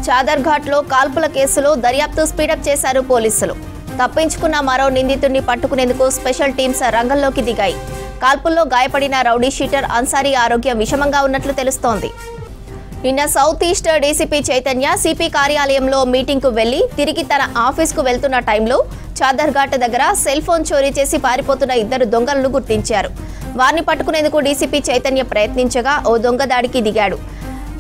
చాదర్ఘాట్లో కాల్పుల కేసులో దర్యాప్తు స్పీడప్ చేశారు పోలీసులు. తప్పించుకున్న మరో నిందితుడిని పట్టుకునేందుకు స్పెషల్ టీమ్స్ రంగంలోకి దిగాయి. కాల్పుల్లో గాయపడిన రౌడీ షీటర్ అన్సారీ ఆరోగ్యం విషమంగా ఉన్నట్లు తెలుస్తోంది. నిన్న south east DCP Chaitanya CP కార్యాలయంలో మీటింగ్కు వెళ్లి తిరిగి తన ఆఫీస్కు వెళ్తున్న టైంలో చాదర్ఘాట్ దగ్గర సెల్ ఫోన్ చోరీ చేసి పారిపోతున్న ఇద్దరు దొంగలను గుర్తించారు. వారిని పట్టుకునేందుకు డీసీపీ చైతన్య ప్రయత్నించగా ఓ దొంగ దాడికి దిగాడు.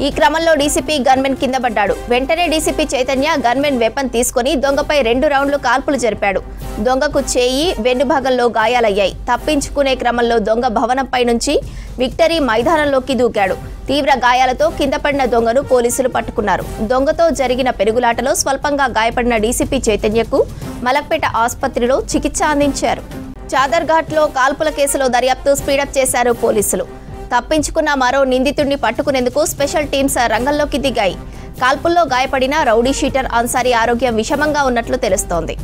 ఈ క్రమంలో డీసీపీ గన్మెన్ కింద పడ్డాడు. వెంటనే డీసీపీ చైతన్య గన్మెన్ వెపన్ తీసుకుని దొంగపై 2 రౌండ్లు కాల్పులు జరిపాడు. దొంగకు చేయి, వెన్నుభాగంలో గాయాలయ్యాయి. తప్పించుకునే క్రమంలో దొంగ భవనంపై నుంచి విక్టరీ మైదానంలోకి దూకాడు. తీవ్ర గాయాలతో కింద పడిన దొంగను పోలీసులు పట్టుకున్నారు. దొంగతో జరిగిన పెరుగులాటలో స్వల్పంగా గాయపడిన డీసీపీ చైతన్యకు మలక్పేట ఆసుపత్రిలో చికిత్స అందించారు. చాదర్ఘాట్లో కాల్పుల కేసులో దర్యాప్తు స్పీడప్ చేశారు పోలీసులు. తప్పించుకున్న మరో నిందితుడిని పట్టుకునేందుకు స్పెషల్ టీమ్స్ రంగంలోకి దిగాయి. కాల్పుల్లో గాయపడిన రౌడీ షీటర్ అన్సారీ ఆరోగ్యం విషమంగా ఉన్నట్లు తెలుస్తోంది.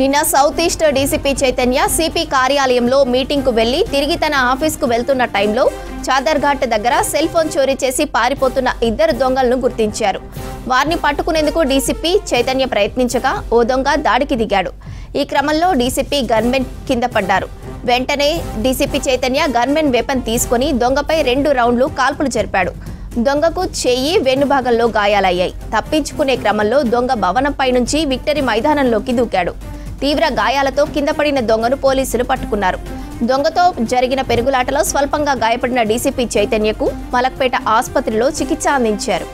నిన్న south east DCP Chaitanya CP కార్యాలయంలో మీటింగ్కు వెళ్లి తిరిగి తన ఆఫీస్కు వెళ్తున్న టైంలో చాదర్ఘాట్ దగ్గర సెల్ ఫోన్ చోరీ చేసి పారిపోతున్న ఇద్దరు దొంగలను గుర్తించారు. వారిని పట్టుకునేందుకు డీసీపీ చైతన్య ప్రయత్నించగా ఓ దొంగ దాడికి దిగాడు. ఈ క్రమంలో డీసీపీ గన్మెన్ కింద పడ్డారు. వెంటనే డీసీపీ చైతన్య గన్మెన్ వెపన్ తీసుకుని దొంగపై 2 రౌండ్లు కాల్పులు జరిపాడు. దొంగకు చెయ్యి, వెన్నుభాగంలో గాయాలయ్యాయి. తప్పించుకునే క్రమంలో దొంగ భవనంపై నుంచి విక్టరీ మైదానంలోకి దూకాడు. తీవ్ర గాయాలతో కింద పడిన దొంగను పోలీసులు పట్టుకున్నారు. దొంగతో జరిగిన పెరుగులాటలో స్వల్పంగా గాయపడిన డీసీపీ చైతన్యకు మలక్పేట ఆసుపత్రిలో చికిత్స అందించారు.